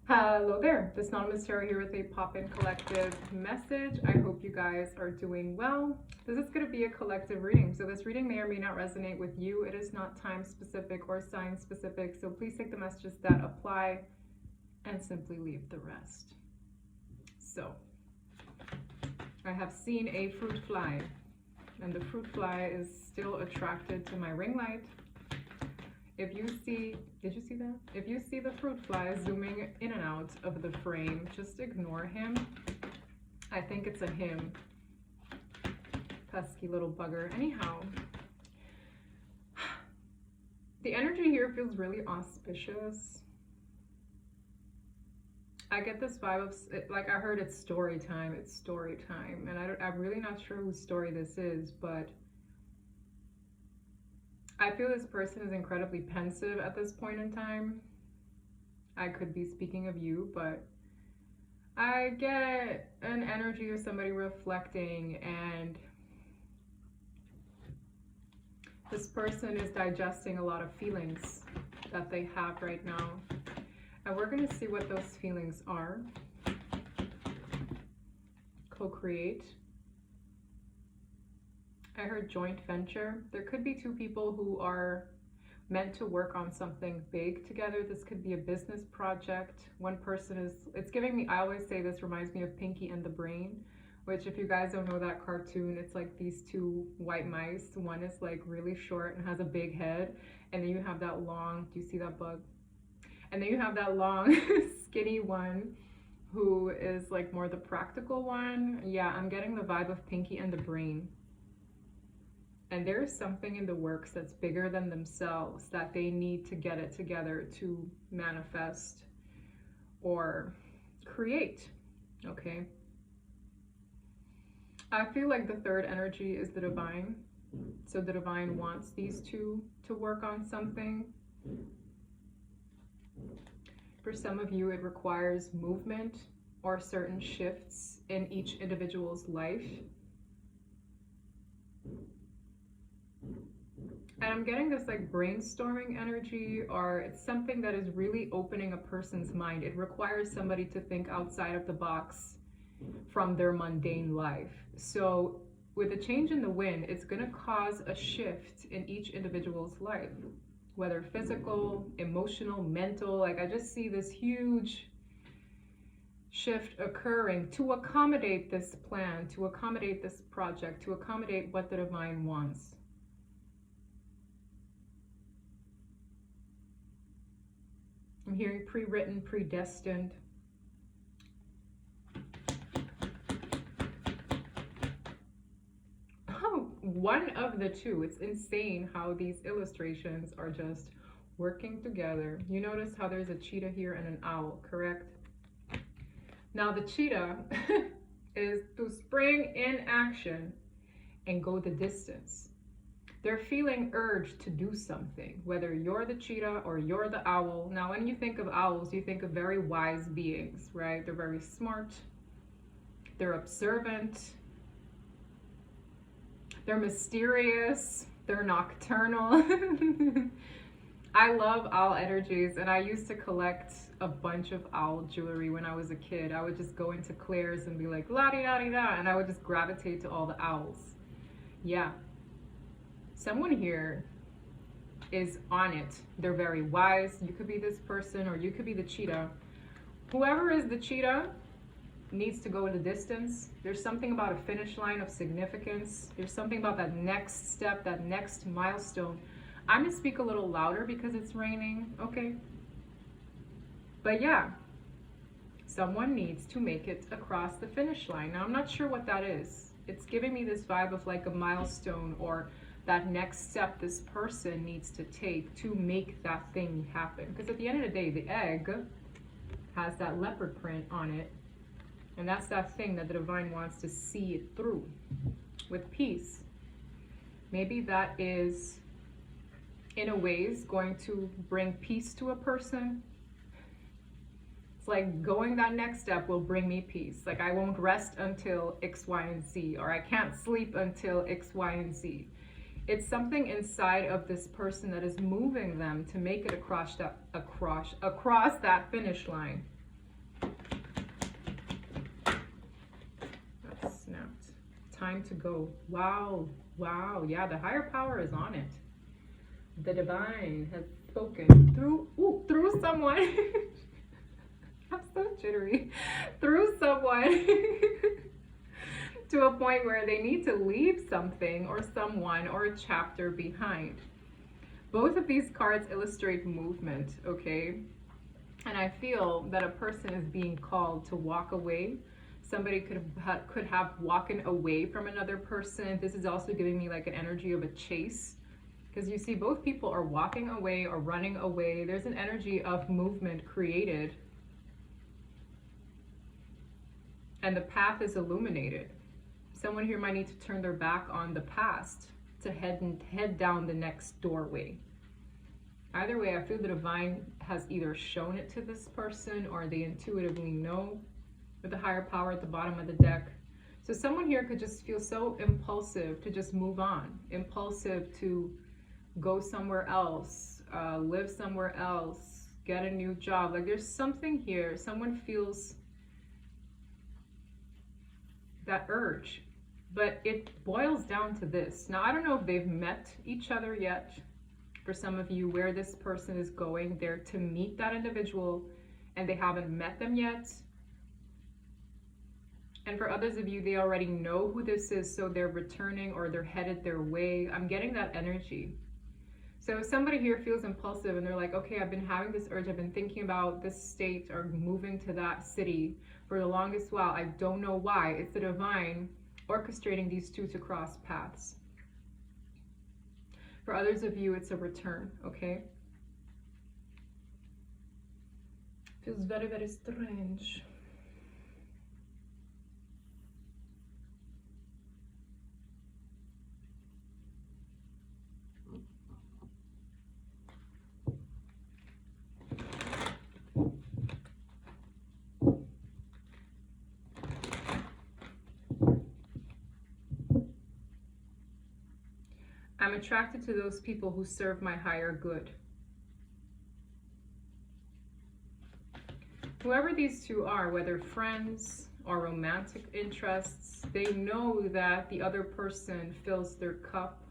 Hello there, this Anonymous Tarot here with a pop-in collective message. I hope you guys are doing well. This is going to be a collective reading, so this reading may or may not resonate with you. It is not time specific or sign specific, so please take the messages that apply and simply leave the rest. So, I have seen a fruit fly, and the fruit fly is still attracted to my ring light. If you see, did you see that? If you see the fruit fly zooming in and out of the frame, just ignore him. I think it's a him. Pesky little bugger. Anyhow, the energy here feels really auspicious. I get this vibe of, like, I heard it's story time. It's story time. And I'm really not sure whose story this is, but I feel this person is incredibly pensive at this point in time. I could be speaking of you, but I get an energy of somebody reflecting, and this person is digesting a lot of feelings that they have right now. And we're going to see what those feelings are. Co-create. I heard joint venture. There could be two people who are meant to work on something big together. This could be a business project. One person is, it's giving me, I always say this reminds me of Pinky and the Brain, which if you guys don't know that cartoon, it's like these two white mice. One is like really short and has a big head. And then you have that long, do you see that bug? And then you have that long skinny one who is like more the practical one. Yeah, I'm getting the vibe of Pinky and the Brain. And there is something in the works that's bigger than themselves that they need to get it together to manifest or create, okay? I feel like the third energy is the divine. So the divine wants these two to work on something. For some of you, it requires movement or certain shifts in each individual's life. And I'm getting this like brainstorming energy, or it's something that is really opening a person's mind. It requires somebody to think outside of the box from their mundane life. So with a change in the wind, it's going to cause a shift in each individual's life, whether physical, emotional, mental. Like I just see this huge shift occurring to accommodate this plan, to accommodate this project, to accommodate what the divine wants. I'm hearing pre-written, predestined. Oh, one of the two. It's insane how these illustrations are just working together. You notice how there's a cheetah here and an owl, correct? Now the cheetah is to spring in action and go the distance. They're feeling urged to do something, whether you're the cheetah or you're the owl. Now, when you think of owls, you think of very wise beings, right? They're very smart. They're observant. They're mysterious. They're nocturnal. I love owl energies, and I used to collect a bunch of owl jewelry when I was a kid. I would just go into Claire's and be like, la-di-da-di-da, and I would just gravitate to all the owls. Yeah. Someone here is on it. They're very wise. You could be this person, or you could be the cheetah. Whoever is the cheetah needs to go the distance. There's something about a finish line of significance. There's something about that next step, that next milestone. I'm going to speak a little louder because it's raining, okay? But yeah, someone needs to make it across the finish line. Now, I'm not sure what that is. It's giving me this vibe of like a milestone, or that next step this person needs to take to make that thing happen. Because at the end of the day, the egg has that leopard print on it. And that's that thing that the divine wants to see it through with peace. Maybe that is, in a ways, going to bring peace to a person. It's like going that next step will bring me peace. Like I won't rest until X, Y, and Z, or I can't sleep until X, Y, and Z. It's something inside of this person that is moving them to make it across that finish line. Time to go. Wow. Wow. Yeah, the higher power is on it. The divine has spoken through someone. I'm so jittery. Through someone. To a point where they need to leave something or someone or a chapter behind. Both of these cards illustrate movement, okay? And I feel that a person is being called to walk away. Somebody could have walking away from another person. This is also giving me like an energy of a chase. Because you see both people are walking away or running away. There's an energy of movement created. And the path is illuminated. Someone here might need to turn their back on the past to head down the next doorway. Either way, I feel the divine has either shown it to this person or they intuitively know, with the higher power at the bottom of the deck. So someone here could just feel so impulsive to just move on, impulsive to go somewhere else, live somewhere else, get a new job. Like there's something here. Someone feels that urge. But it boils down to this. Now, I don't know if they've met each other yet. For some of you, where this person is going, they're to meet that individual and they haven't met them yet. And for others of you, they already know who this is, so they're returning or they're headed their way. I'm getting that energy. So if somebody here feels impulsive and they're like, okay, I've been having this urge, I've been thinking about this state or moving to that city for the longest while, I don't know why. It's the divine orchestrating these two to cross paths. For others of you, it's a return, okay? Feels very, very strange. I'm attracted to those people who serve my higher good. Whoever these two are, whether friends or romantic interests, they know that the other person fills their cup,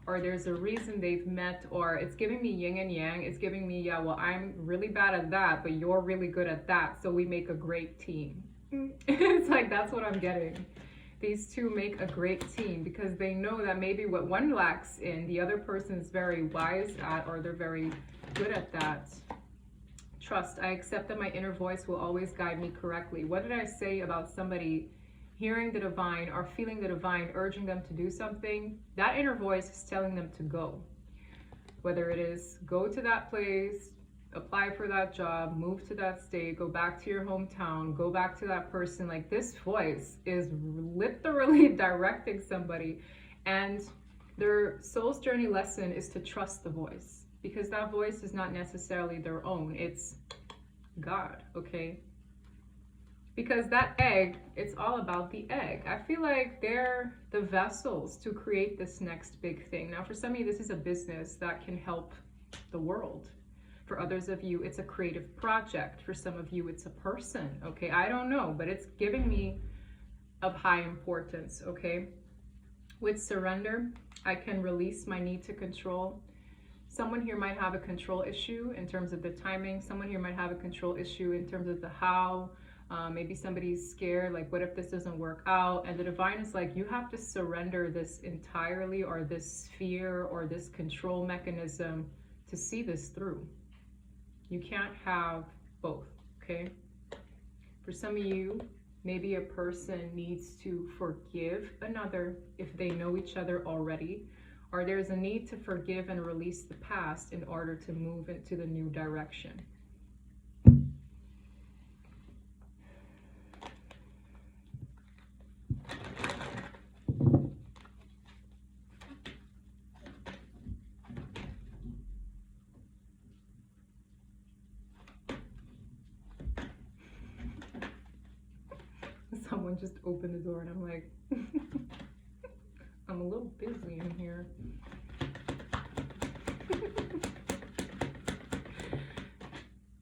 or there's a reason they've met, or it's giving me yin and yang. It's giving me, yeah, well, I'm really bad at that, but you're really good at that, so we make a great team. It's like, that's what I'm getting. These two make a great team because they know that maybe what one lacks in, the other person is very wise at, or they're very good at that. Trust. I accept that my inner voice will always guide me correctly. What did I say about somebody hearing the divine or feeling the divine urging them to do something? That inner voice is telling them to go. Whether it is go to that place, apply for that job, move to that state, go back to your hometown, go back to that person. Like, this voice is literally directing somebody, and their soul's journey lesson is to trust the voice, because that voice is not necessarily their own. It's God, okay? Because that egg, it's all about the egg. I feel like they're the vessels to create this next big thing. Now, for some of you, this is a business that can help the world. For others of you, it's a creative project. For some of you, it's a person, okay? I don't know, but it's giving me of high importance, okay? With surrender, I can release my need to control. Someone here might have a control issue in terms of the timing. Someone here might have a control issue in terms of the how. Maybe somebody's scared, like, what if this doesn't work out? And the divine is like, you have to surrender this entirely, or this fear or this control mechanism, to see this through. You can't have both, okay? For some of you, maybe a person needs to forgive another if they know each other already, or there's a need to forgive and release the past in order to move into the new direction. Someone just opened the door and I'm like, I'm a little busy in here.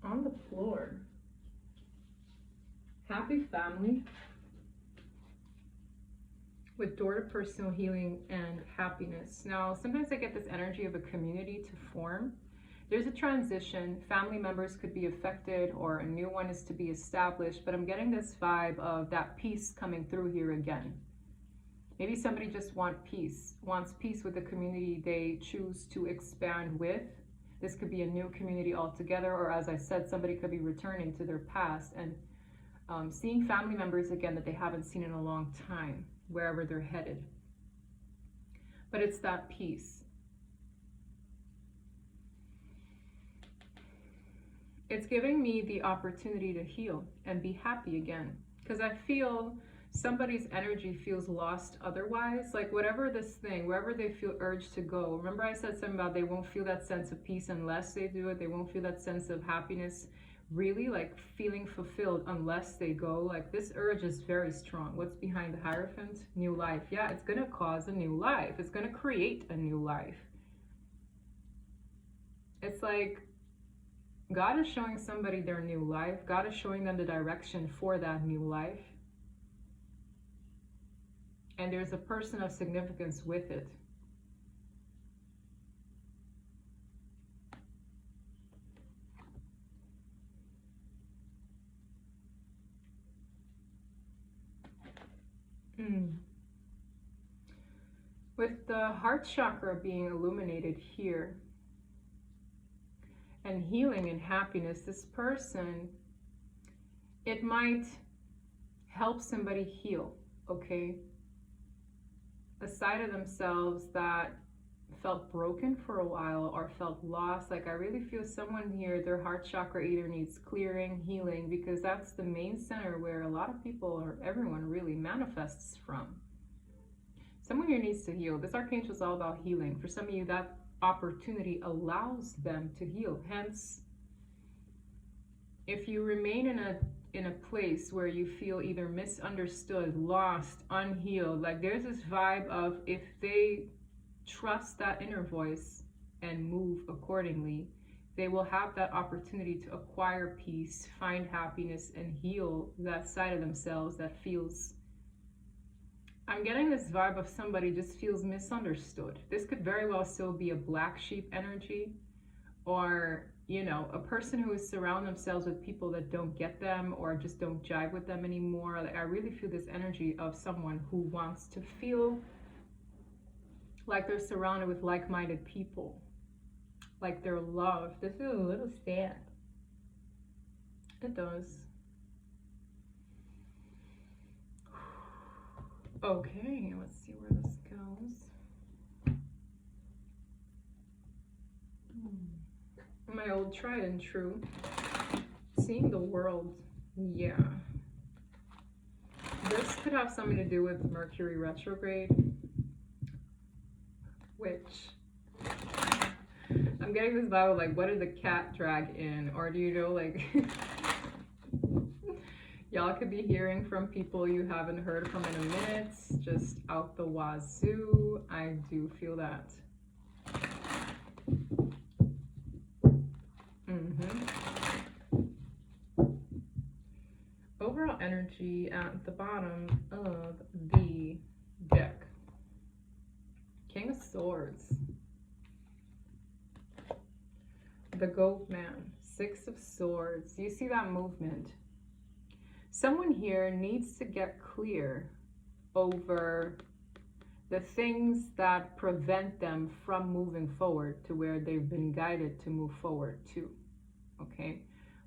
On the floor. Happy family. with door to personal healing and happiness. Now, sometimes I get this energy of a community to form. There's a transition. Family members could be affected or a new one is to be established, but I'm getting this vibe of that peace coming through here again. Maybe somebody just wants peace with the community they choose to expand with. This could be a new community altogether, or as I said, somebody could be returning to their past and seeing family members again that they haven't seen in a long time, wherever they're headed. But it's that peace. It's giving me the opportunity to heal and be happy again, because I feel somebody's energy feels lost otherwise. Like whatever this thing, wherever they feel urged to go. Remember I said something about they won't feel that sense of peace unless they do it. They won't feel that sense of happiness, really like feeling fulfilled, unless they go. Like this urge is very strong. What's behind the Hierophant? New life. Yeah, it's going to cause a new life. It's going to create a new life. It's like God is showing somebody their new life. God is showing them the direction for that new life. And there's a person of significance with it. With the heart chakra being illuminated here and healing and happiness, this person, it might help somebody heal, okay? A side of themselves that felt broken for a while or felt lost. Like I really feel someone here, their heart chakra either needs clearing, healing, because that's the main center where a lot of people or everyone really manifests from. Someone here needs to heal. This archangel is all about healing. For some of you, that opportunity allows them to heal. Hence, if you remain in a place where you feel either misunderstood, lost, unhealed, like there's this vibe of if they trust that inner voice and move accordingly, they will have that opportunity to acquire peace, find happiness, and heal that side of themselves that feels, I'm getting this vibe of somebody just feels misunderstood. This could very well still be a black sheep energy, or you know, a person who is surrounding themselves with people that don't get them or just don't jive with them anymore. Like I really feel this energy of someone who wants to feel like they're surrounded with like-minded people, like they're loved. This is a little sad. It does. Okay, let's see where this goes. My old tried and true. Seeing the world. Yeah. This could have something to do with Mercury retrograde, which I'm getting this vibe of like, what did the cat drag in? Or do you know, like, y'all could be hearing from people you haven't heard from in a minute, just out the wazoo. I do feel that. Overall energy at the bottom of the deck. King of Swords. The Goat Man. Six of Swords. You see that movement. Someone here needs to get clear over the things that prevent them from moving forward to where they've been guided to move forward to. Okay?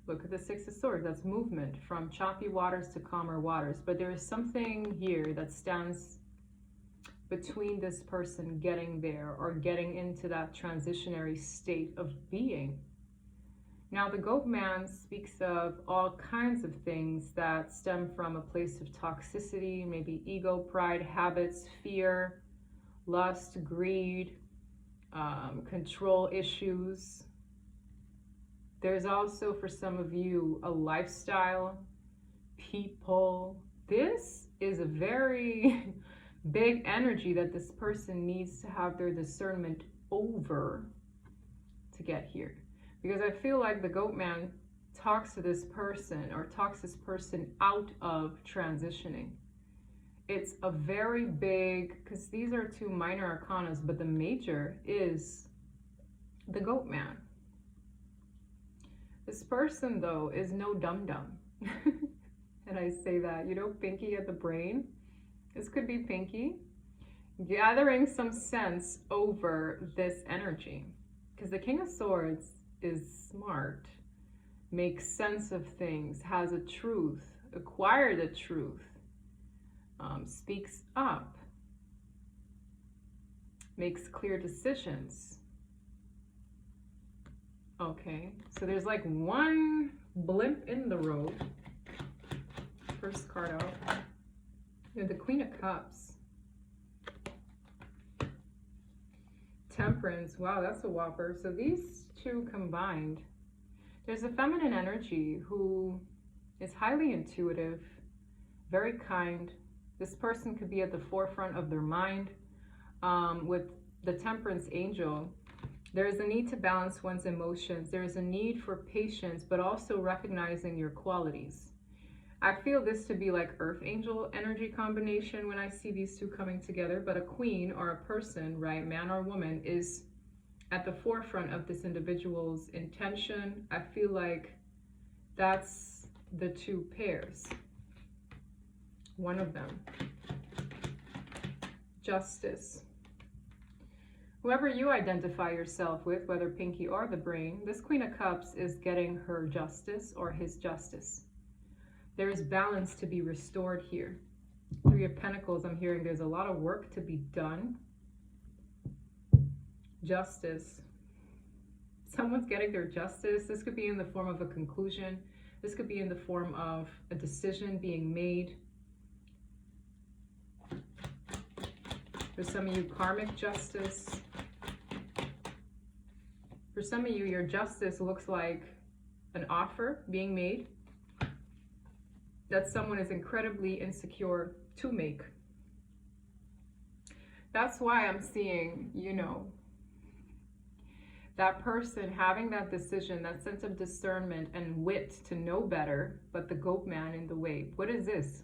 Look at the Six of Swords. That's movement from choppy waters to calmer waters. But there is something here that stands between this person getting there or getting into that transitionary state of being. Now, the Goat Man speaks of all kinds of things that stem from a place of toxicity, maybe ego, pride, habits, fear, lust, greed, control issues. There's also, for some of you, a lifestyle, people. This is a very big energy that this person needs to have their discernment over to get here. Because I feel like the Goat Man talks to this person or talks this person out of transitioning. it's a very big, because these are two minor arcanas, but the major is the goat man. This person, though, is no dum-dum. And I say that, you know, Pinky at the brain. This could be Pinky gathering some sense over this energy. Because the King of Swords is smart, makes sense of things, has a truth, acquired a truth, speaks up, makes clear decisions. Okay, so there's like one blimp in the road. First card out. You have the Queen of Cups. Temperance. Wow, that's a whopper. So these two combined. There's a feminine energy who is highly intuitive, very kind. This person could be at the forefront of their mind. With the Temperance angel, there is a need to balance one's emotions. There is a need for patience, but also recognizing your qualities. I feel this to be like Earth Angel energy combination when I see these two coming together, but a queen or a person, right, man or woman, is at the forefront of this individual's intention. I feel like that's the two pairs. One of them. Justice. Whoever you identify yourself with, whether Pinky or the brain, this Queen of Cups is getting her justice or his justice. There is balance to be restored here. Three of Pentacles, I'm hearing there's a lot of work to be done. Justice. Someone's getting their justice. This could be in the form of a conclusion. This could be in the form of a decision being made. For some of you, karmic justice. For some of you, your justice looks like an offer being made that someone is incredibly insecure to make. That's why I'm seeing, you know, that person having that decision, that sense of discernment and wit to know better, but the goat man in the way. What is this?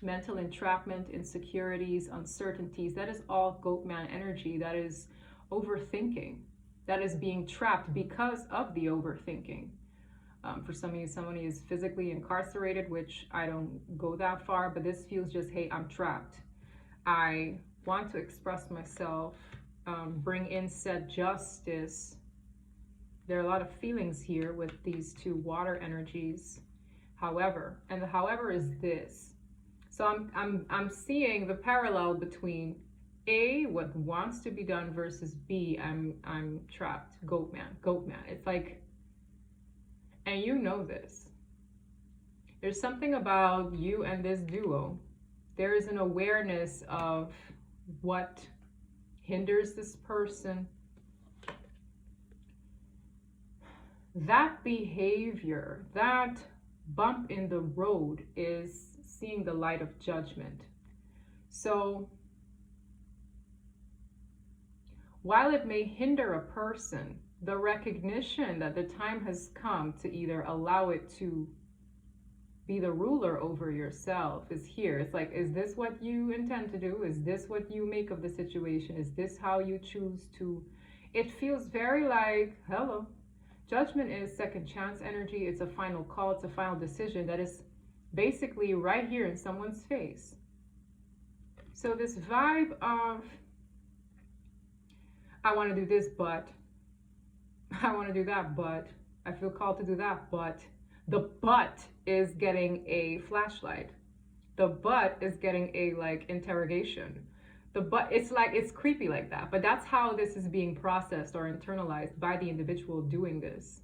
Mental entrapment, insecurities, uncertainties. That is all goat man energy. That is overthinking. That is being trapped because of the overthinking. For some of you, someone is physically incarcerated, which I don't go that far, but this feels just, hey, I'm trapped. I want to express myself, bring in said justice. There are a lot of feelings here with these two water energies. However, and the however is this. So I'm seeing the parallel between A, what wants to be done, versus B, I'm trapped. Goat man. It's like, and you know this. There's something about you and this duo. There is an awareness of what hinders this person. That behavior, that bump in the road is seeing the light of judgment. So while it may hinder a person, the recognition that the time has come to either allow it to be the ruler over yourself is here. It's like, is this what you intend to do? Is this what you make of the situation? Is this how you choose to? It feels very like, hello. Judgment is second chance energy. It's a final call. It's a final decision that is basically right here in someone's face. So this vibe of, I want to do this, but I want to do that, but I feel called to do that, but the but is getting a flashlight. The but is getting a like interrogation. The but, it's like, it's creepy like that, but that's how this is being processed or internalized by the individual doing this.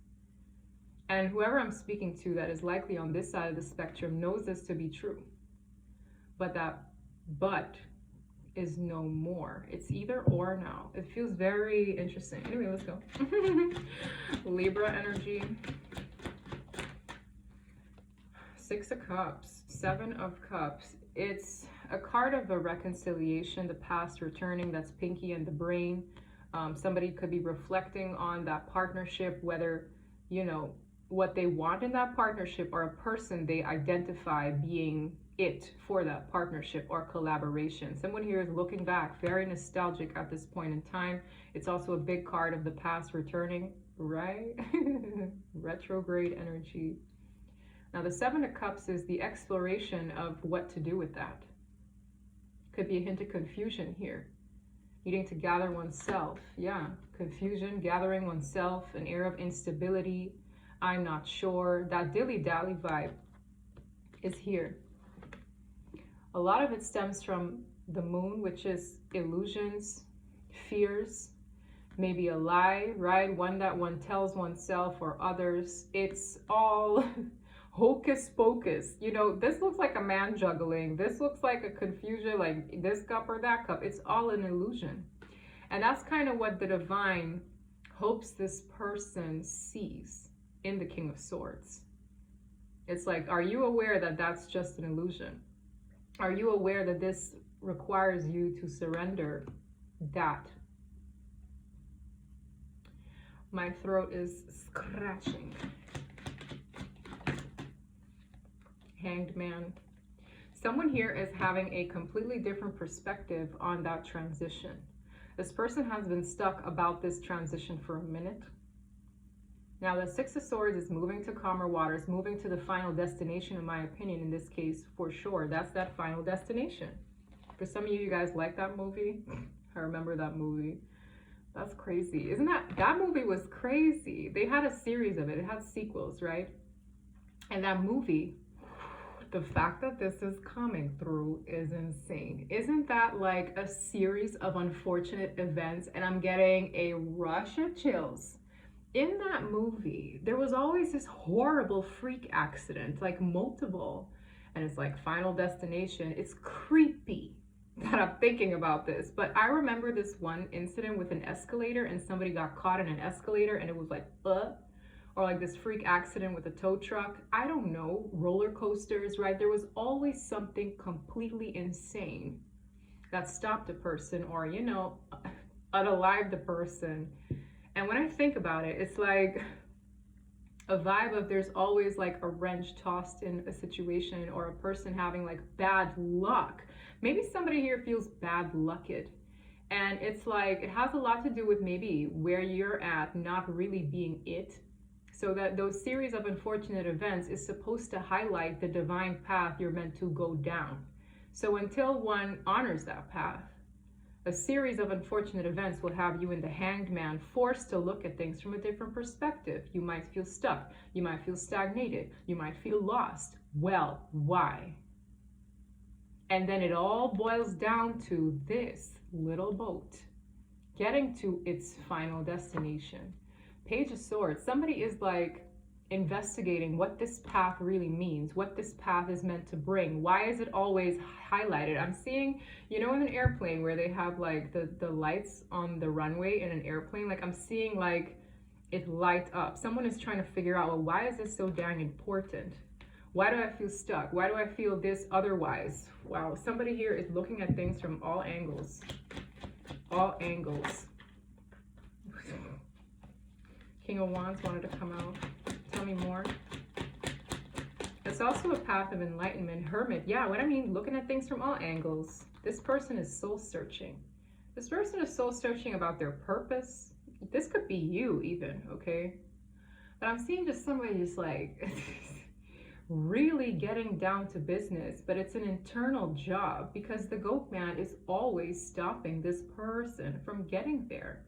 And whoever I'm speaking to that is likely on this side of the spectrum knows this to be true. But that but is no more. It's either or now. It feels very interesting. Anyway, let's go. Libra energy. Six of Cups, Seven of Cups. It's a card of a reconciliation, the past returning. That's Pinky and the brain. Somebody could be reflecting on that partnership, whether, you know, what they want in that partnership or a person they identify being it for that partnership or collaboration. Someone here is looking back, very nostalgic at this point in time. It's also a big card of the past returning, right? Retrograde energy. Now the Seven of Cups is the exploration of what to do with that. Could be a hint of confusion here. Needing to gather oneself. Yeah, confusion, gathering oneself, an air of instability. I'm not sure. That dilly-dally vibe is here. A lot of it stems from the moon, which is illusions, fears, maybe a lie, right? One that one tells oneself or others. It's all hocus pocus. You know, this looks like a man juggling. This looks like a confusion, like this cup or that cup. It's all an illusion. And that's kind of what the divine hopes this person sees in the King of Swords. It's like, are you aware that that's just an illusion? Are you aware that this requires you to surrender that? My throat is scratching. Hanged Man. Someone here is having a completely different perspective on that transition. This person has been stuck about this transition for a minute. Now the Six of Swords is moving to calmer waters, moving to the final destination, in my opinion, in this case, for sure. That's that final destination. For some of you guys like that movie. I remember that movie. That's crazy. Isn't that movie was crazy. They had a series of it. It had sequels, right? And that movie, the fact that this is coming through is insane. Isn't that like a series of unfortunate events? And I'm getting a rush of chills. In that movie, there was always this horrible freak accident, like multiple, and it's like Final Destination. It's creepy that I'm thinking about this, but I remember this one incident with an escalator and somebody got caught in an escalator and it was like, or like this freak accident with a tow truck. I don't know, roller coasters, right? There was always something completely insane that stopped a person or, you know, unalived the person. And when I think about it, it's like a vibe of there's always like a wrench tossed in a situation or a person having like bad luck. Maybe somebody here feels bad lucked. And it's like, it has a lot to do with maybe where you're at not really being it. So that those series of unfortunate events is supposed to highlight the divine path you're meant to go down. So until one honors that path, a series of unfortunate events will have you in the Hanged Man, forced to look at things from a different perspective. You might feel stuck. You might feel stagnated. You might feel lost. Well, why? And then it all boils down to this little boat getting to its final destination. Page of Swords. Somebody is like investigating what this path really means, what this path is meant to bring. Why is it always highlighted? I'm seeing, you know, in an airplane where they have like the lights on the runway in an airplane, like I'm seeing like it light up. Someone is trying to figure out, well, why is this so dang important? Why do I feel stuck? Why do I feel this otherwise? Wow, somebody here is looking at things from all angles. All angles. King of Wands wanted to come out. Tell me more. It's also a path of enlightenment. Hermit. Yeah, what I mean, looking at things from all angles. This person is soul searching. This person is soul searching about their purpose. This could be you even, okay? But I'm seeing just somebody just like really getting down to business, but it's an internal job because the Goat Man is always stopping this person from getting there.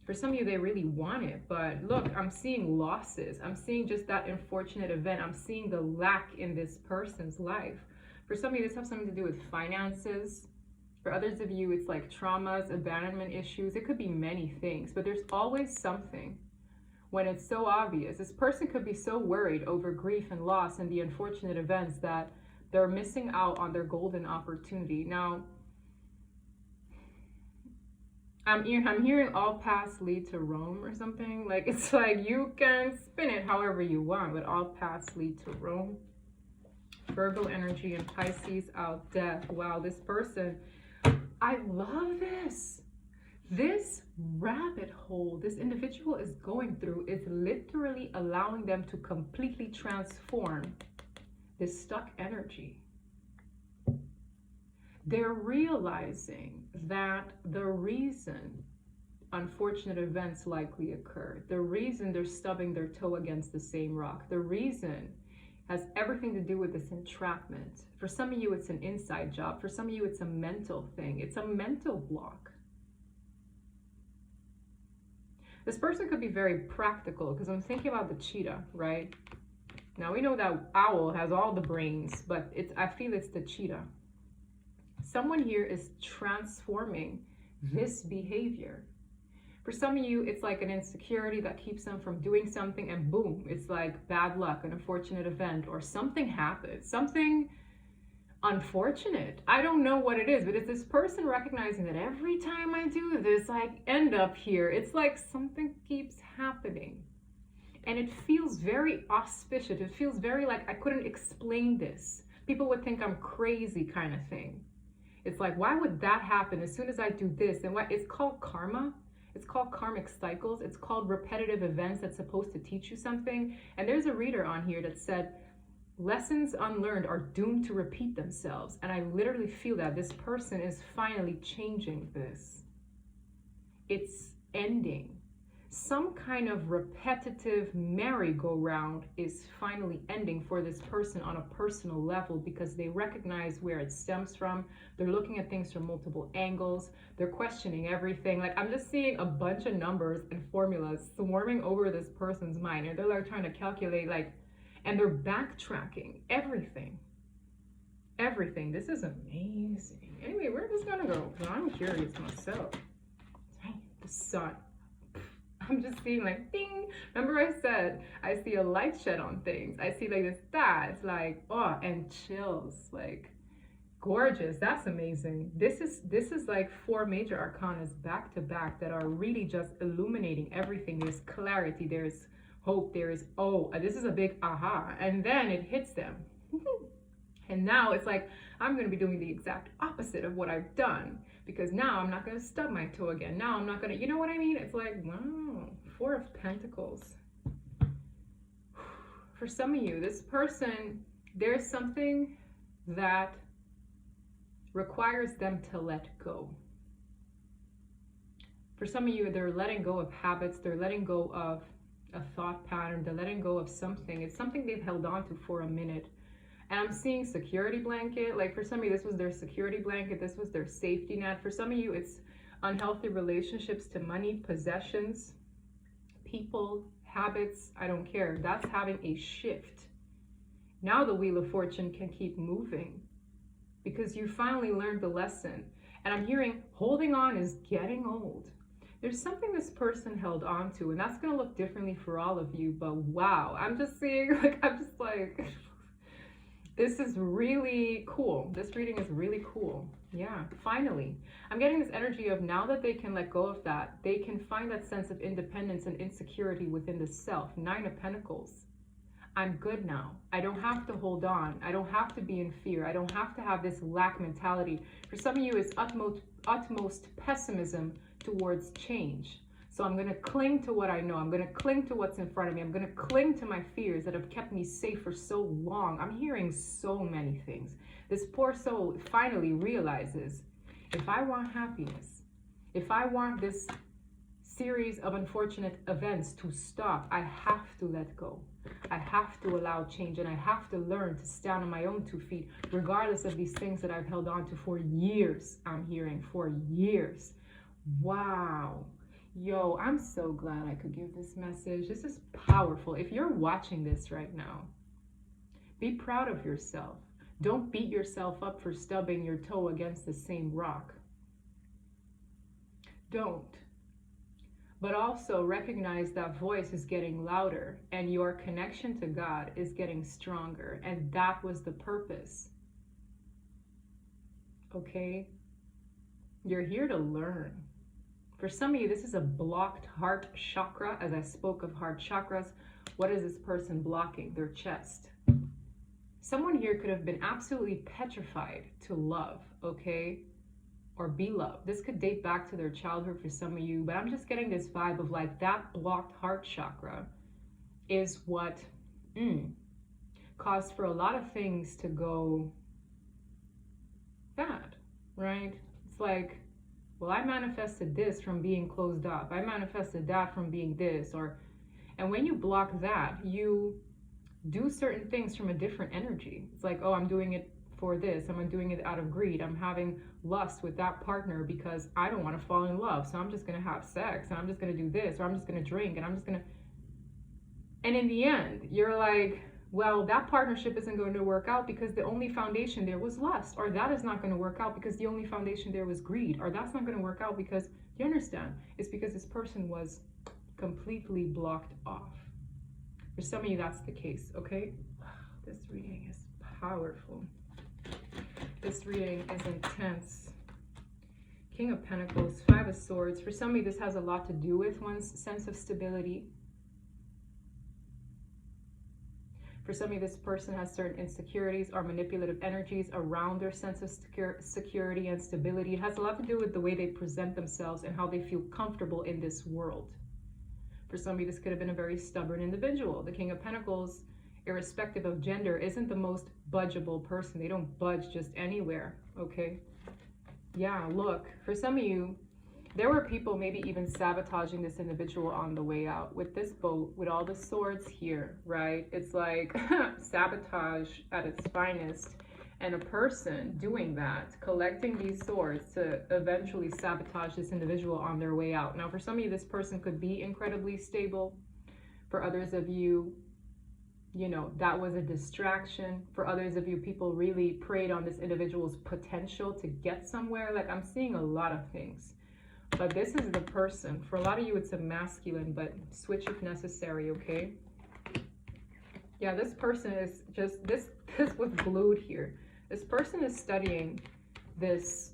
For some of you, they really want it, but look, I'm seeing losses. I'm seeing just that unfortunate event. I'm seeing the lack in this person's life. For some of you, this has something to do with finances. For others of you, it's like traumas, abandonment issues. It could be many things, but there's always something when it's so obvious. This person could be so worried over grief and loss and the unfortunate events that they're missing out on their golden opportunity. Now, I'm hearing all paths lead to Rome or something. Like, it's like you can spin it however you want, but all paths lead to Rome. Virgo energy and Pisces out death. Wow, this person, I love this. This rabbit hole this individual is going through is literally allowing them to completely transform this stuck energy. They're realizing that the reason unfortunate events likely occur, the reason they're stubbing their toe against the same rock, the reason has everything to do with this entrapment. For some of you, it's an inside job. For some of you, it's a mental thing. It's a mental block. This person could be very practical, because I'm thinking about the cheetah, right? Now we know that owl has all the brains, but I feel it's the cheetah. Someone here is transforming this behavior. For some of you, it's like an insecurity that keeps them from doing something, and boom, it's like bad luck, an unfortunate event, or something happens, something unfortunate. I don't know what it is, but it's this person recognizing that every time I do this, I end up here. It's like something keeps happening. And it feels very auspicious. It feels very like I couldn't explain this. People would think I'm crazy kind of thing. It's like, why would that happen as soon as I do this? And what it's called karma. It's called karmic cycles. It's called repetitive events that's supposed to teach you something. And there's a reader on here that said, lessons unlearned are doomed to repeat themselves. And I literally feel that this person is finally changing this. It's ending. Some kind of repetitive merry-go-round is finally ending for this person on a personal level, because they recognize where it stems from. They're looking at things from multiple angles. They're questioning everything. Like, I'm just seeing a bunch of numbers and formulas swarming over this person's mind, and they're like trying to calculate, like, and they're backtracking everything. Everything. This is amazing. Anyway, where is this gonna go? Because I'm curious myself. The sun. I'm just seeing like ding. Remember I said I see a light shed on things. I see like this it's like, oh, and chills, like gorgeous. That's amazing. This is like 4 major arcanas back to back that are really just illuminating everything. There's clarity, there's hope, there is, oh, this is a big aha, and then it hits them. And now it's like, I'm going to be doing the exact opposite of what I've done, because now I'm not going to stub my toe again. Now I'm not going to, you know what I mean? It's like, wow, 4 of Pentacles. For some of you, this person, there's something that requires them to let go. For some of you, they're letting go of habits. They're letting go of a thought pattern. They're letting go of something. It's something they've held on to for a minute. And I'm seeing security blanket. Like for some of you, this was their security blanket. This was their safety net. For some of you, it's unhealthy relationships to money, possessions, people, habits. I don't care. That's having a shift. Now the Wheel of Fortune can keep moving because you finally learned the lesson. And I'm hearing holding on is getting old. There's something this person held on to, and that's going to look differently for all of you. But wow, I'm just seeing, like, I'm just like... This is really cool. This reading is really cool. Yeah, finally. I'm getting this energy of now that they can let go of that, they can find that sense of independence and insecurity within the self. 9 of Pentacles. I'm good now. I don't have to hold on. I don't have to be in fear. I don't have to have this lack mentality. For some of you, it's utmost pessimism towards change. So I'm going to cling to what I know. I'm going to cling to what's in front of me. I'm going to cling to my fears that have kept me safe for so long. I'm hearing so many things. This poor soul finally realizes, if I want happiness, if I want this series of unfortunate events to stop, I have to let go. I have to allow change, and I have to learn to stand on my own 2 feet, regardless of these things that I've held on to for years. I'm hearing for years. Wow. Yo, I'm so glad I could give this message. This is powerful. If you're watching this right now, be proud of yourself. Don't beat yourself up for stubbing your toe against the same rock. Don't. But also recognize that voice is getting louder and your connection to God is getting stronger. And that was the purpose. Okay? You're here to learn. For some of you, this is a blocked heart chakra. As I spoke of heart chakras, what is this person blocking? Their chest. Someone here could have been absolutely petrified to love, okay? or be loved. This could date back to their childhood for some of you, but I'm just getting this vibe of like that blocked heart chakra is what caused for a lot of things to go bad, right? It's like, well, I manifested this from being closed up. I manifested that from being this, and when you block that, you do certain things from a different energy. It's like, oh, I'm doing it for this. I'm doing it out of greed. I'm having lust with that partner because I don't want to fall in love. So I'm just going to have sex, and I'm just going to do this, or I'm just going to drink, and I'm just going to. And in the end, you're like, well, that partnership isn't going to work out because the only foundation there was lust, or that is not going to work out because the only foundation there was greed, or that's not going to work out because, you understand, it's because this person was completely blocked off. For some of you, that's the case, okay? This reading is powerful. This reading is intense. King of Pentacles, Five of Swords. For some of you, this has a lot to do with one's sense of stability. For some of you, this person has certain insecurities or manipulative energies around their sense of security and stability. It has a lot to do with the way they present themselves and how they feel comfortable in this world. For some of you, this could have been a very stubborn individual. The King of Pentacles, irrespective of gender, isn't the most budgeable person. They don't budge just anywhere, okay? Yeah, look, for some of you, there were people maybe even sabotaging this individual on the way out. With this boat, with all the swords here, right? It's like sabotage at its finest. And a person doing that, collecting these swords to eventually sabotage this individual on their way out. Now, for some of you, this person could be incredibly stable. For others of you, you know, that was a distraction. For others of you, people really preyed on this individual's potential to get somewhere. Like, I'm seeing a lot of things. But this is the person. For a lot of you, it's a masculine, but switch if necessary, okay? Yeah, this person is just, this was glued here. This person is studying this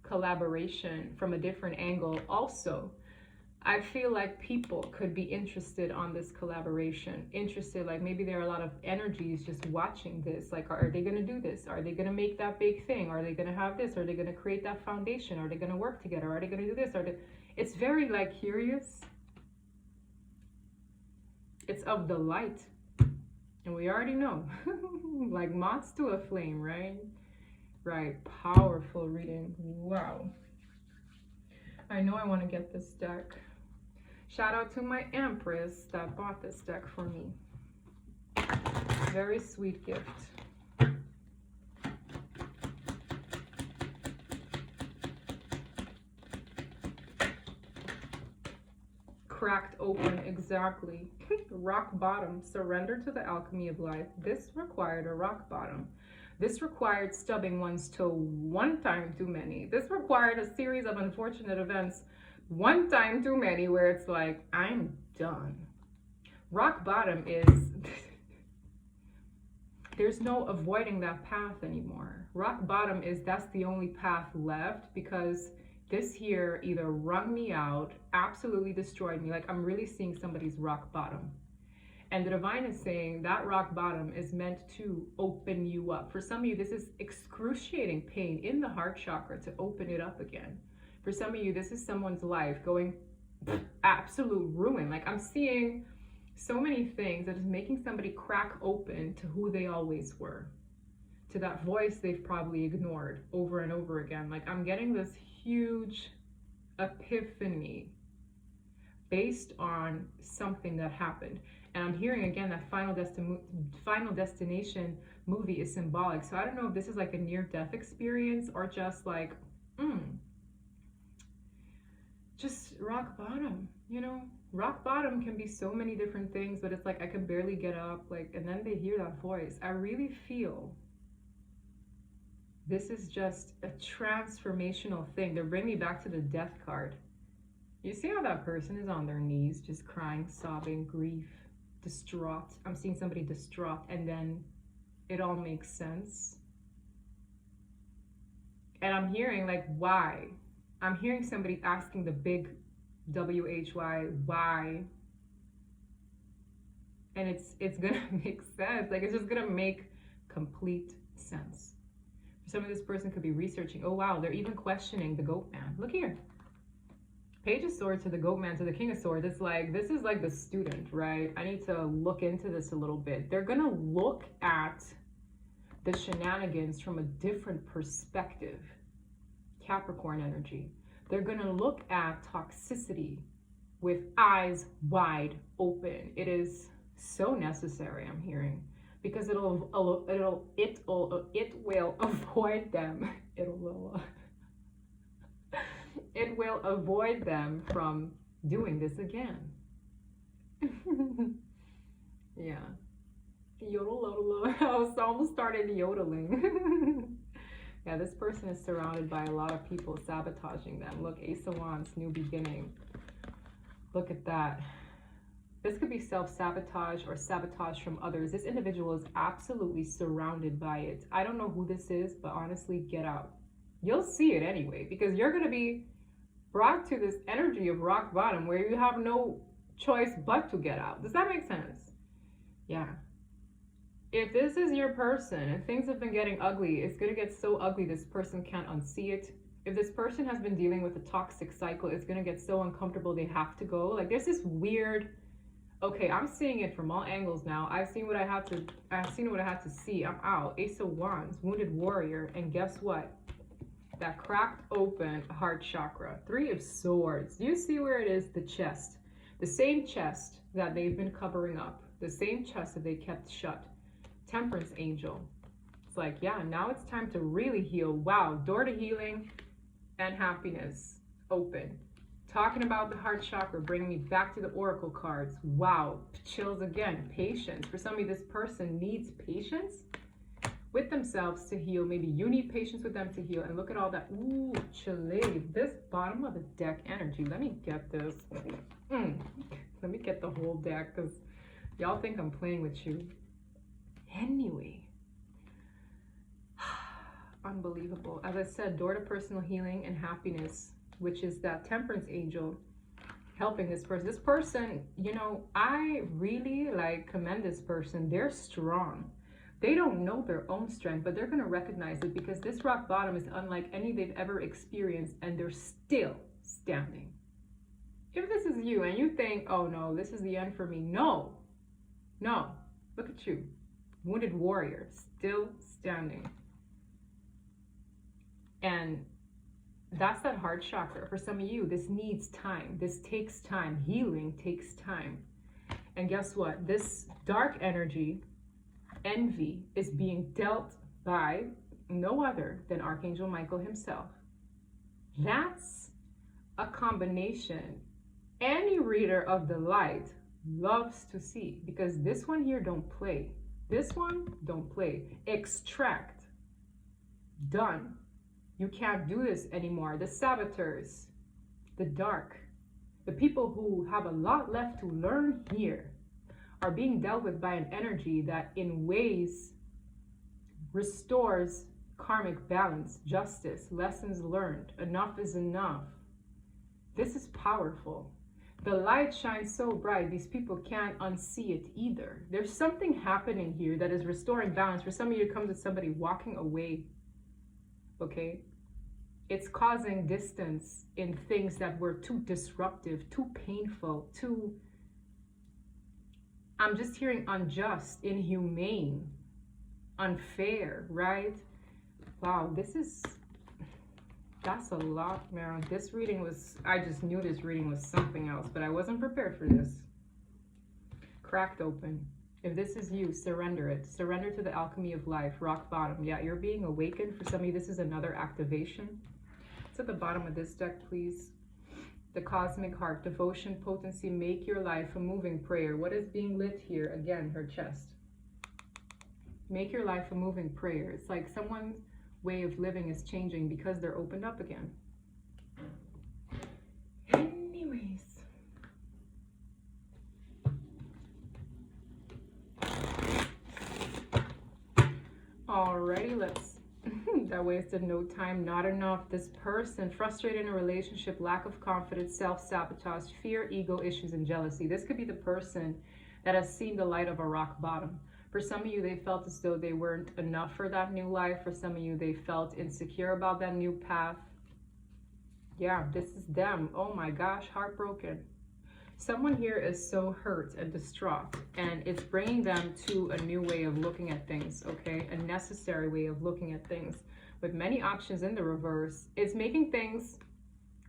collaboration from a different angle. Also, I feel like people could be interested on this collaboration. Interested, like maybe there are a lot of energies just watching this. Like, are they going to do this? Are they going to make that big thing? Are they going to have this? Are they going to create that foundation? Are they going to work together? Are they going to do this? It's very like curious. It's of the light. And we already know, like moths to a flame, right? Right, powerful reading. Wow. I know I want to get this deck. Shout out to my Empress that bought this deck for me. Very sweet gift. Cracked open, exactly. Rock bottom, surrender to the alchemy of life. This required a rock bottom. This required stubbing one's toe one time too many. This required a series of unfortunate events one time too many where it's like, I'm done. Rock bottom is, there's no avoiding that path anymore. Rock bottom is, that's the only path left because this here either wrung me out, absolutely destroyed me. Like, I'm really seeing somebody's rock bottom. And the divine is saying that rock bottom is meant to open you up. For some of you, this is excruciating pain in the heart chakra to open it up again. For some of you, this is someone's life going absolute ruin. Like, I'm seeing so many things that is making somebody crack open to who they always were, to that voice they've probably ignored over and over again. Like, I'm getting this huge epiphany based on something that happened. And I'm hearing again that Final Destination movie is symbolic. So I don't know if this is like a near-death experience or just like, just rock bottom, you know? Rock bottom can be so many different things, but it's like I can barely get up, like, and then they hear that voice. I really feel this is just a transformational thing. They're bringing me back to the death card. You see how that person is on their knees, just crying, sobbing, grief, distraught. I'm seeing somebody distraught, and then it all makes sense. And I'm hearing like, why? I'm hearing somebody asking the big W-H-Y, why? And it's gonna make sense. Like, it's just gonna make complete sense. Some of this person could be researching. Oh wow, they're even questioning the goat man. Look here. Page of Swords to the goat man to the King of Swords. It's like, this is like the student, right? I need to look into this a little bit. They're gonna look at the shenanigans from a different perspective. Capricorn energy. They're gonna look at toxicity with eyes wide open. It is so necessary, I'm hearing, because it will avoid them. It will avoid them from doing this again. Yeah. Yodel. I was almost started yodeling. Yeah, this person is surrounded by a lot of people sabotaging them. Look, Ace of Wands, new beginning. Look at that. This could be self-sabotage or sabotage from others. This individual is absolutely surrounded by it. I don't know who this is, but honestly, get out. You'll see it anyway, because you're going to be brought to this energy of rock bottom where you have no choice but to get out. Does that make sense? Yeah. If this is your person and things have been getting ugly, it's going to get so ugly this person can't unsee it. If this person has been dealing with a toxic cycle, it's going to get so uncomfortable they have to go. Like, there's this weird, okay, I'm seeing it from all angles now. I've seen what I had to see. I'm out. Ace of Wands, wounded warrior, and guess what? That cracked open heart chakra. Three of Swords. Do you see where it is? The chest. The same chest that they've been covering up. The same chest that they kept shut. Temperance angel. It's like, yeah, now it's time to really heal. Wow, door to healing and happiness open. Talking about the heart chakra, bringing me back to the oracle cards. Wow, chills again. Patience. For somebody, this person needs patience with themselves to heal. Maybe you need patience with them to heal. And look at all that. Ooh, chile. This bottom of the deck energy. Let me get this. Let me get the whole deck, because y'all think I'm playing with you. Anyway, unbelievable. As I said, door to personal healing and happiness, which is that temperance angel helping this person. This person, you know, I really commend this person. They're strong. They don't know their own strength, but they're going to recognize it, because this rock bottom is unlike any they've ever experienced, and they're still standing. If this is you and you think, oh no, this is the end for me. No, look at you. Wounded warrior, still standing. And that's that heart chakra. For some of you, this needs time. This takes time. Healing takes time. And guess what? This dark energy, envy, is being dealt by no other than Archangel Michael himself. That's a combination any reader of the light loves to see, because this one here don't play. This one, don't play. Extract. Done. You can't do this anymore. The saboteurs, the dark, the people who have a lot left to learn here are being dealt with by an energy that in ways restores karmic balance, justice, lessons learned. Enough is enough. This is powerful. The light shines so bright, these people can't unsee it either. There's something happening here that is restoring balance. For some of you, it comes with somebody walking away, okay? It's causing distance in things that were too disruptive, too painful, too, I'm just hearing unjust, inhumane, unfair, right? Wow, that's a lot, man. This reading was, I just knew this reading was something else, but I wasn't prepared for this. Cracked open. If this is you, surrender it. Surrender to the alchemy of life, rock bottom. Yeah, you're being awakened. For some of you, this is another activation. It's at the bottom of this deck, please. The cosmic heart, devotion, potency, make your life a moving prayer. What is being lit here? Again, her chest. Make your life a moving prayer. It's like someone's way of living is changing because they're opened up again. Anyways. Alrighty, let's, that wasted no time, not enough. This person, frustrated in a relationship, lack of confidence, self-sabotage, fear, ego issues, and jealousy. This could be the person that has seen the light of a rock bottom. For some of you, they felt as though they weren't enough for that new life. For some of you, they felt insecure about that new path. Yeah, this is them. Oh my gosh, heartbroken. Someone here is so hurt and distraught, and it's bringing them to a new way of looking at things, okay? A necessary way of looking at things. With many options in the reverse, it's making things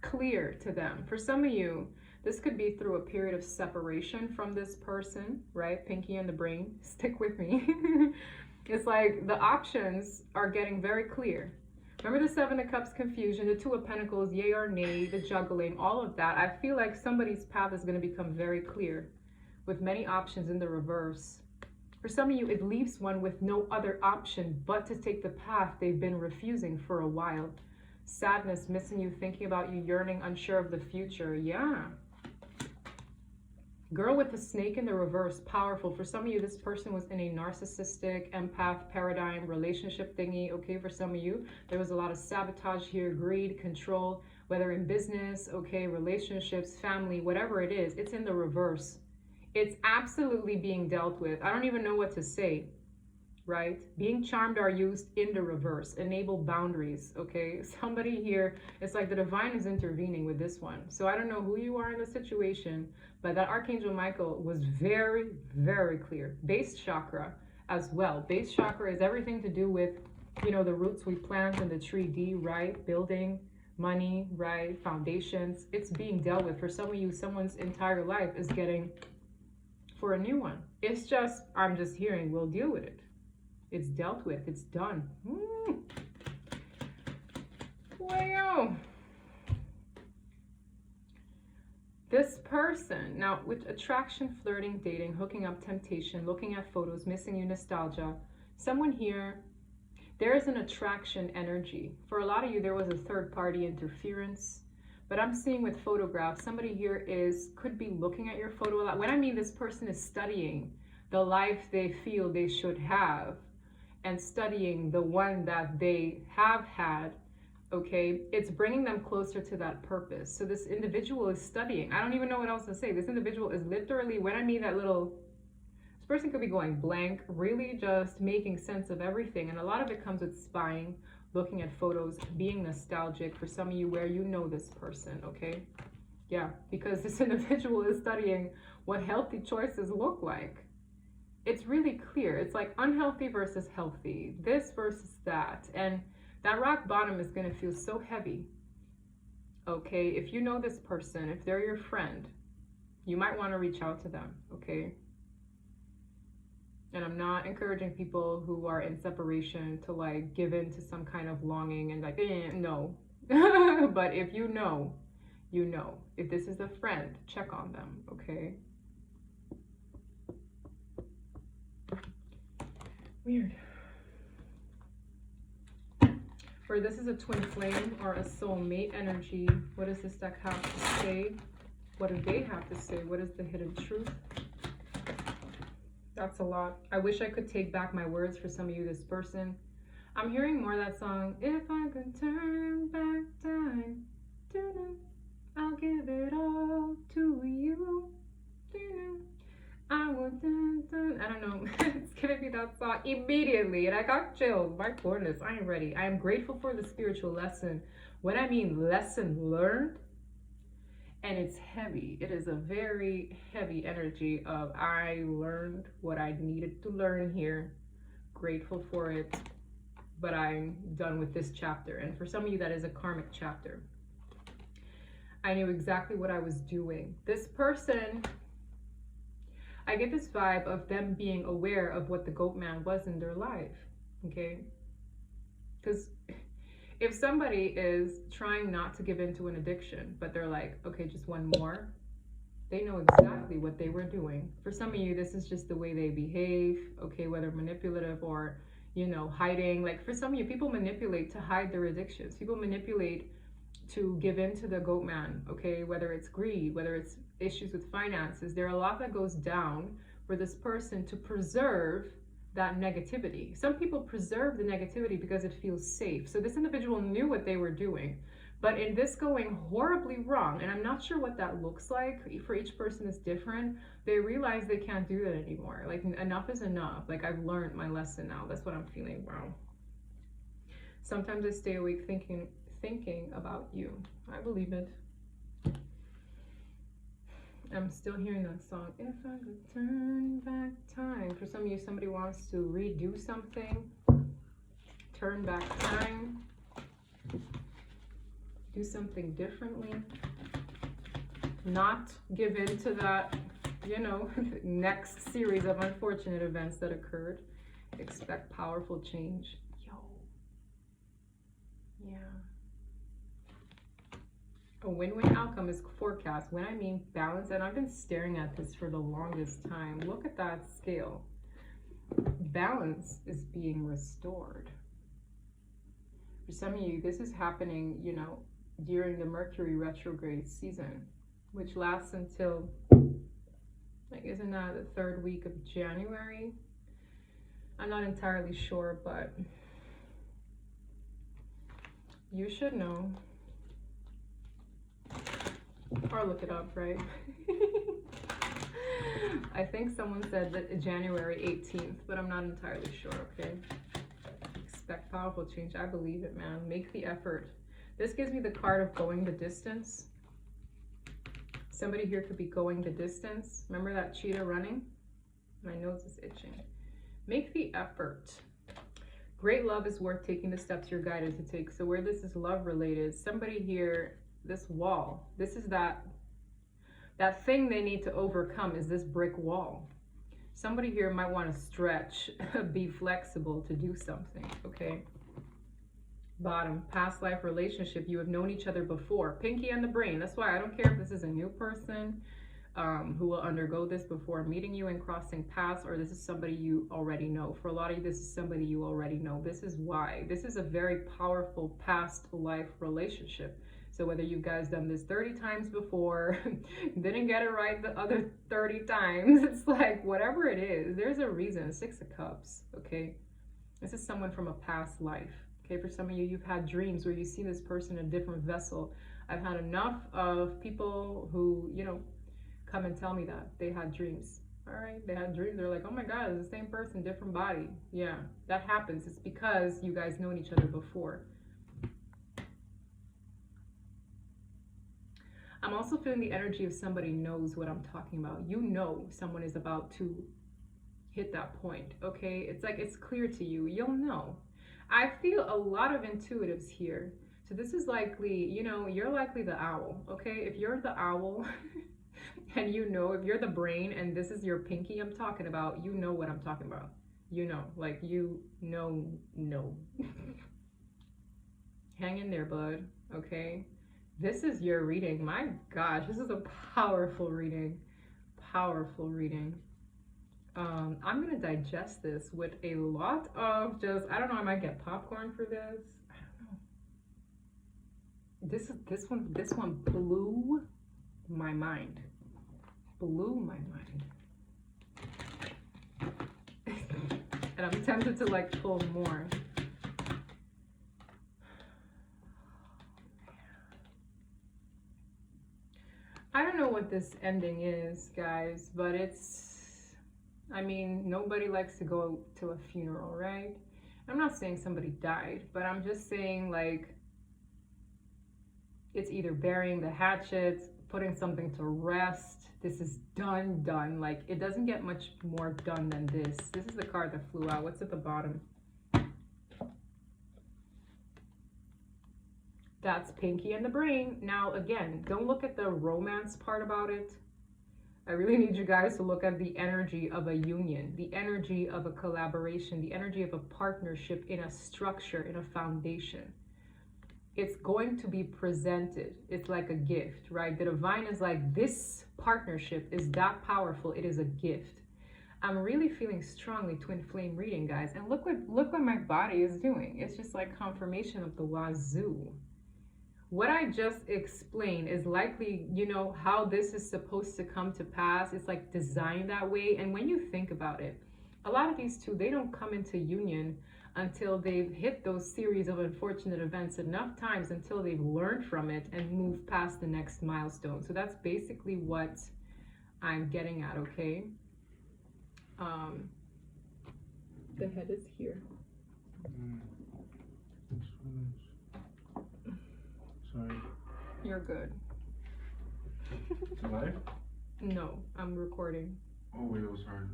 clear to them. For some of you, this could be through a period of separation from this person, right? Pinky in the brain, stick with me. It's like the options are getting very clear. Remember the Seven of Cups confusion, the Two of Pentacles, yay or nay, the juggling, all of that. I feel like somebody's path is going to become very clear with many options in the reverse. For some of you, it leaves one with no other option but to take the path they've been refusing for a while. Sadness, missing you, thinking about you, yearning, unsure of the future. Yeah. Girl with the snake in the reverse, powerful. For some of you, this person was in a narcissistic, empath, paradigm, relationship thingy. Okay, for some of you, there was a lot of sabotage here, greed, control, whether in business, okay, relationships, family, whatever it is, it's in the reverse. It's absolutely being dealt with. I don't even know what to say, right? Being charmed are used in the reverse. Enable boundaries, okay? Somebody here, it's like the divine is intervening with this one. So I don't know who you are in the situation, but that Archangel Michael was very, very clear. Base chakra as well. Base chakra is everything to do with, you know, the roots we plant in the tree D, right? Building, money, right? Foundations. It's being dealt with. For some of you, someone's entire life is getting for a new one. It's just, I'm just hearing, we'll deal with it. It's dealt with. It's done. Wow. This person, now with attraction, flirting, dating, hooking up, temptation, looking at photos, missing you, nostalgia, someone here, there is an attraction energy. For a lot of you, there was a third party interference, but I'm seeing with photographs, somebody here could be looking at your photo a lot. When I mean this person is studying the life they feel they should have and studying the one that they have had, okay, it's bringing them closer to that purpose. So this individual is studying. I don't even know what else to say. This individual is literally, when I mean that little, this person could be going blank, really just making sense of everything. And a lot of it comes with spying, looking at photos, being nostalgic. For some of you where you know this person, okay? Yeah, because this individual is studying what healthy choices look like. It's really clear. It's like unhealthy versus healthy, this versus that. And that rock bottom is going to feel so heavy. Okay, if you know this person, if they're your friend, you might want to reach out to them, okay? And I'm not encouraging people who are in separation to like give in to some kind of longing and like, no. But if you know, you know. If this is a friend, check on them, okay? Weird. Or this is a twin flame or a soulmate energy. What does this deck have to say? What do they have to say? What is the hidden truth? That's a lot. I wish I could take back my words for some of you, this person. I'm hearing more of that song. If I could turn back time, I'll give it all to you. I would, I don't know. It's gonna be that song immediately, and I got chills. My goodness, I am ready. I am grateful for the spiritual lesson. When I mean lesson learned, and it's heavy. It is a very heavy energy of I learned what I needed to learn here. Grateful for it, but I'm done with this chapter. And for some of you, that is a karmic chapter. I knew exactly what I was doing. This person, I get this vibe of them being aware of what the goat man was in their life, okay? Because if somebody is trying not to give in to an addiction, but they're like, okay, just one more, they know exactly what they were doing. For some of you, this is just the way they behave, okay, whether manipulative or, you know, hiding. Like for some of you, people manipulate to hide their addictions. People manipulate to give in to the goat man, okay, whether it's greed, whether it's issues with finances. There are a lot that goes down for this person to preserve that negativity. Some people preserve the negativity because it feels safe. So this individual knew what they were doing. But in this going horribly wrong, and I'm not sure what that looks like, for each person is different, they realize they can't do that anymore. Like, enough is enough. Like, I've learned my lesson now. That's what I'm feeling. Wow. Sometimes I stay awake thinking about you. I believe it. I'm still hearing that song. If I could turn back time. For some of you, somebody wants to redo something. Turn back time. Do something differently. Not give in to that, you know, next series of unfortunate events that occurred. Expect powerful change. Yo. Yeah. A win-win outcome is forecast. When I mean balance, and I've been staring at this for the longest time. Look at that scale. Balance is being restored. For some of you, this is happening, you know, during the Mercury retrograde season, which lasts until, like, isn't that the third week of January? I'm not entirely sure, but you should know. Or look it up, right? I think someone said that January 18th, but I'm not entirely sure, okay? Expect powerful change. I believe it, man. Make the effort. This gives me the card of going the distance. Somebody here could be going the distance. Remember that cheetah running? My nose is itching. Make the effort. Great love is worth taking the steps you're guided to take. So where this is love related, somebody here, this wall, this is that thing they need to overcome is this brick wall. Somebody here might want to stretch, be flexible to do something, okay? Bottom, past life relationship, you have known each other before. Pinky and the brain. That's why I don't care if this is a new person who will undergo this before meeting you and crossing paths, or this is somebody you already know. For a lot of you, this is somebody you already know. This is why. This is a very powerful past life relationship. So whether you guys done this 30 times before, didn't get it right the other 30 times, it's like, whatever it is, there's a reason. 6 of Cups, okay? This is someone from a past life. Okay, for some of you, you've had dreams where you see this person in a different vessel. I've had enough of people who, you know, come and tell me that they had dreams. All right, they had dreams. They're like, oh my God, it's the same person, different body. Yeah, that happens. It's because you guys known each other before. I'm also feeling the energy of somebody knows what I'm talking about. You know someone is about to hit that point, okay? It's like it's clear to you. You'll know. I feel a lot of intuitives here. So this is likely, you know, you're likely the owl, okay? If you're the owl and you know, if you're the brain and this is your pinky I'm talking about, you know what I'm talking about. You know, like you know. Hang in there, bud, okay? This is your reading. My gosh, this is a powerful reading. Powerful reading. I'm gonna digest this with a lot of just, I don't know, I might get popcorn for this. I don't know. This one blew my mind. Blew my mind. And I'm tempted to like pull more. I don't know what this ending is, guys, but it's, I mean, nobody likes to go to a funeral, right? I'm not saying somebody died, but I'm just saying, like, it's either burying the hatchet, putting something to rest. This is done. Like, it doesn't get much more done than this. This is the card that flew out. What's at the bottom? That's Pinky and the Brain. Now, again, don't look at the romance part about it. I really need you guys to look at the energy of a union, the energy of a collaboration, the energy of a partnership in a structure, in a foundation. It's going to be presented. It's like a gift, right? The divine is like, this partnership is that powerful. It is a gift. I'm really feeling strongly twin flame reading, guys. And look what my body is doing. It's just like confirmation of the wazoo. What I just explained is likely, you know, how this is supposed to come to pass. It's like designed that way. And when you think about it, a lot of these two, they don't come into union until they've hit those series of unfortunate events enough times until they've learned from it and moved past the next milestone. So that's basically what I'm getting at, okay? The head is here. Sorry. You're good. It's alive? No, I'm recording. Oh, wait, oh, sorry.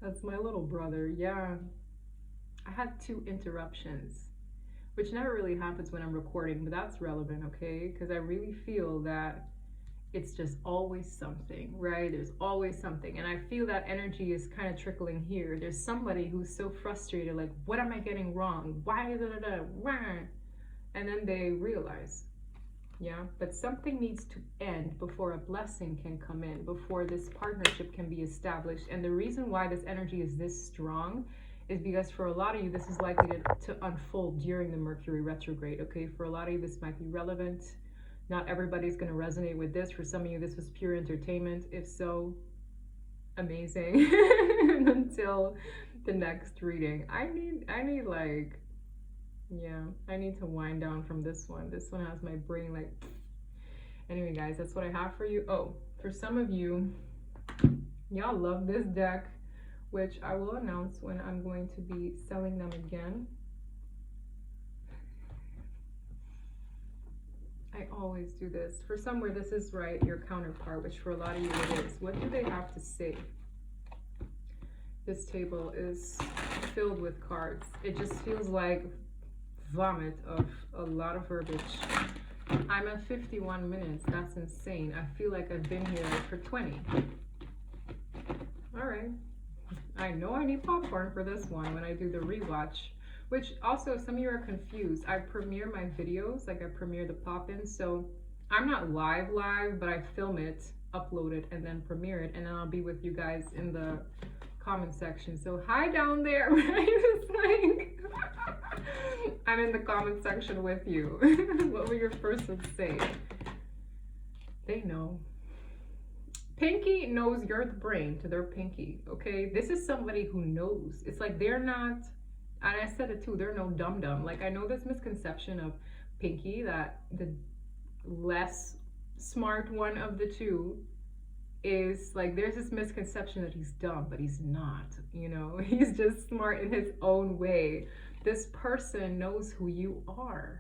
That's my little brother, yeah. I had 2 interruptions, which never really happens when I'm recording, but that's relevant, okay? Because I really feel that it's just always something, right? There's always something. And I feel that energy is kind of trickling here. There's somebody who's so frustrated, like, what am I getting wrong? Why, why? And then they realize, yeah, but something needs to end before a blessing can come in, before this partnership can be established. And the reason why this energy is this strong is because for a lot of you, this is likely to unfold during the Mercury retrograde, okay? For a lot of you, this might be relevant. Not everybody's going to resonate with this. For some of you, this was pure entertainment. If so, amazing. Until the next reading. I need like, yeah, I need to wind down from this one. This one has my brain like, anyway, guys, that's what I have for you. Oh, for some of you, y'all love this deck, which I will announce when I'm going to be selling them again. I always do this. For somewhere, this is right, your counterpart, which for a lot of you it is. What do they have to say? This table is filled with cards. It just feels like vomit of a lot of verbiage. I'm at 51 minutes. That's insane. I feel like I've been here for 20. All right. I know I need popcorn for this one when I do the rewatch. Which also, some of you are confused. I premiere my videos, like I premiere the pop-ins. So I'm not live, but I film it, upload it, and then premiere it. And then I'll be with you guys in the comment section. So hi down there, right? It's like, I'm in the comment section with you. What will your person say? They know. Pinky knows you're the brain to their pinky, okay? This is somebody who knows. It's like they're not... And I said it too, they're no dum-dum. Like, I know this misconception of Pinky, that the less smart one of the two is, like, there's this misconception that he's dumb, but he's not, you know? He's just smart in his own way. This person knows who you are.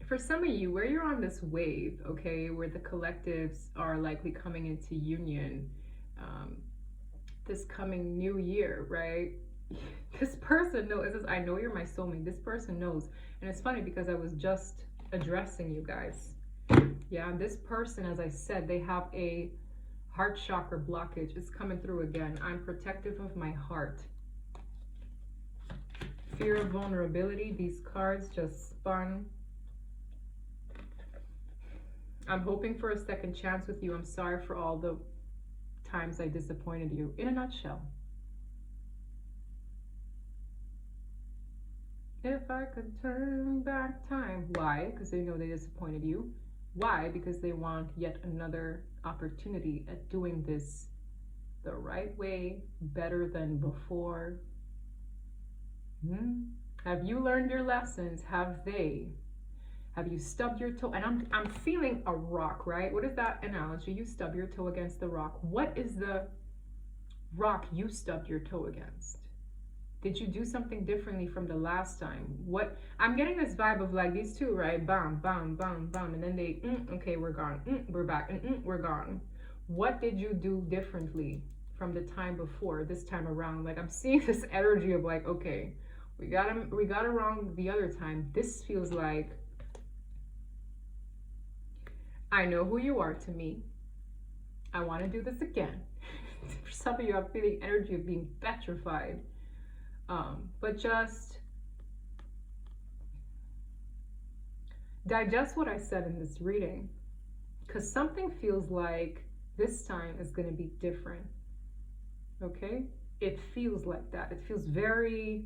For some of you, where you're on this wave, okay, where the collectives are likely coming into union this coming new year, right? This person knows. It says, I know you're my soulmate. This person knows. And it's funny because I was just addressing you guys. Yeah, this person, as I said, they have a heart chakra blockage. It's coming through again. I'm protective of my heart. Fear of vulnerability. These cards just spun. I'm hoping for a second chance with you. I'm sorry for all the times I disappointed you. In a nutshell. If I could turn back time. Why? Because they know they disappointed you. Why? Because they want yet another opportunity at doing this the right way, better than before. Have you learned your lessons? Have they? Have you stubbed your toe? And I'm feeling a rock, right? What is that analogy? You stub your toe against the rock. What is the rock you stubbed your toe against? Did you do something differently from the last time? What I'm getting this vibe of like these two, right? Bam, bam, bam, bam, and then they, okay, we're gone. We're back, we're gone. What did you do differently from the time before, this time around? Like I'm seeing this energy of like, okay, we got it wrong the other time. This feels like I know who you are to me. I want to do this again. For some of you, I'm feeling energy of being petrified. But just digest what I said in this reading, because something feels like this time is going to be different. Okay? It feels like that. It feels very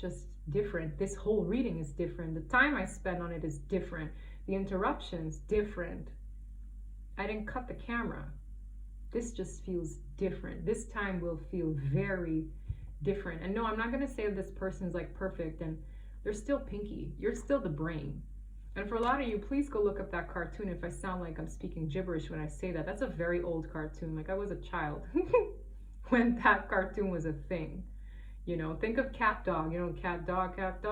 just different. This whole reading is different. The time I spent on it is different. The interruptions different. I didn't cut the camera. this just feels different. This time will feel very different. And no, I'm not going to say this person's like perfect and they're still pinky. You're still the brain. And for a lot of you, please go look up that cartoon if I sound like I'm speaking gibberish when I say that. That's a very old cartoon. Like I was a child when that cartoon was a thing. You know, think of Cat Dog, you know, cat, dog, cat,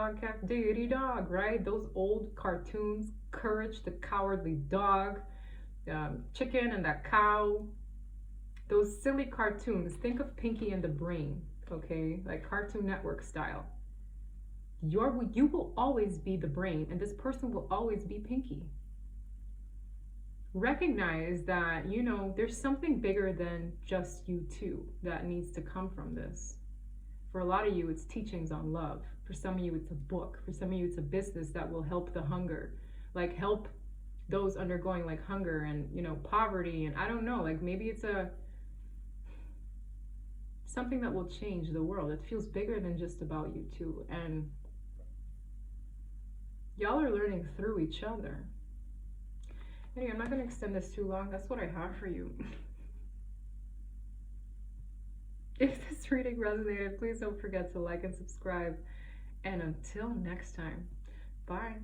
diggity dog, right? Those old cartoons, Courage the Cowardly Dog, Chicken and that Cow. Those silly cartoons, think of Pinky and the Brain, okay? Like Cartoon Network style. You will always be the brain and this person will always be Pinky. Recognize that, you know, there's something bigger than just you two that needs to come from this. For a lot of you, it's teachings on love. For some of you, it's a book. For some of you, it's a business that will help the hunger. Like help those undergoing like hunger and, you know, poverty. And I don't know, like maybe it's something that will change the world. It feels bigger than just about you two. And y'all are learning through each other. Anyway, I'm not going to extend this too long. That's what I have for you. If this reading resonated, please don't forget to like and subscribe. And until next time, bye.